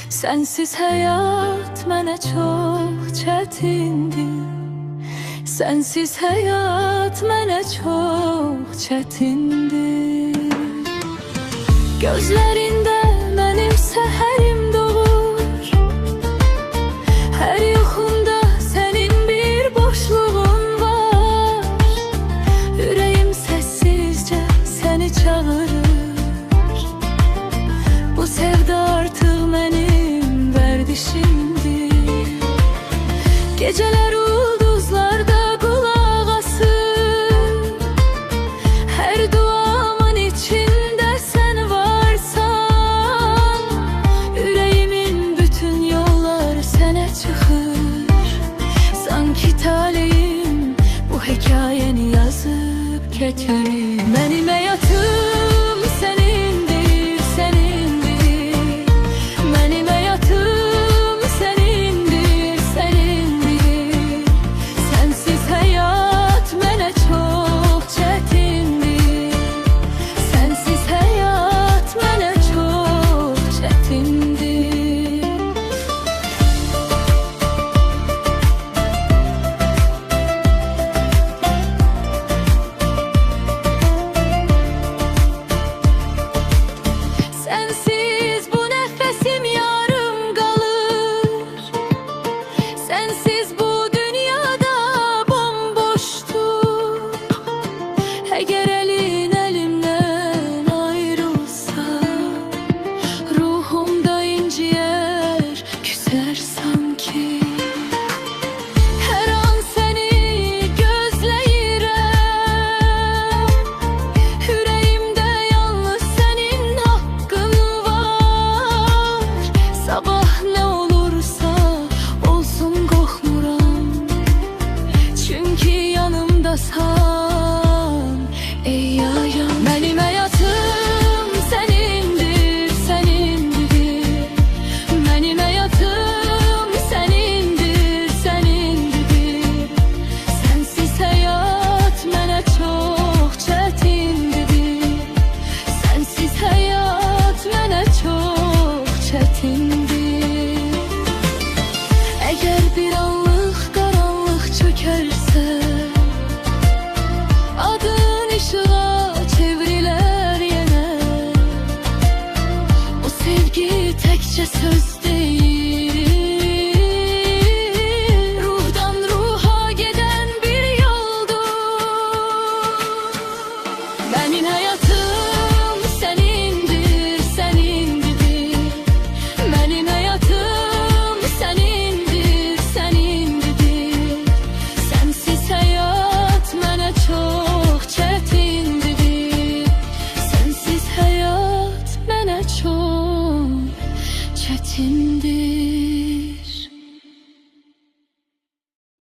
Sensiz həyat mənə çox çətindir. Sensiz həyat mənə çox çətindir. Gözlərində mənim səhərim doğur. Hər yoxumda sənin bir boşluğun var. Ürəyim səssizcə səni çağırır. Bu sevda artıq mənim vərdişimdir. Gecələr ulduzlarda qulaq asır. Hər duamın içində sən varsan. Ürəyimin bütün yolları sənə çıxır. Sanki taleyim bu hekayəni yazıb keçir. Mənim həyatım sənindir, sənindir. Mənim həyatım sənindir, sənindir. Sensiz həyat mənə çox çətindir. Sensiz həyat mənə çox çətindir. Sensiz bu nəfəsim yarım qalır. Sensiz bu dünyada bomboşdur. Əgər əlin əlimdən ayrılsa, ruhumda inciyər, küsər sanki. Hər an səni gözləyirəm. Ürəyimdə yalnız sənin haqqın var. Sabah nə olursa olsun qorxmuram. Çünki yanımdasan ey yayam. Mənim həyatım sənindir, sənindir. Mənim həyatım sənindir, sənindir. Sensiz həyat mənə çox çətindir. Sensiz həyat mənə çox çətindir. Əgər bir anlıq qaranlıq çökərsə, adın işığa çevrilər yenə. O sevgi təkcə söz deyil, ruhdan ruha gedən bir yoldur. Mənim həyatım sənindir, sənindir. Mənim həyatım sənindir, sənindir. Sensiz həyat mənə çox çətindir. Sensiz həyat mənə çox çətindir.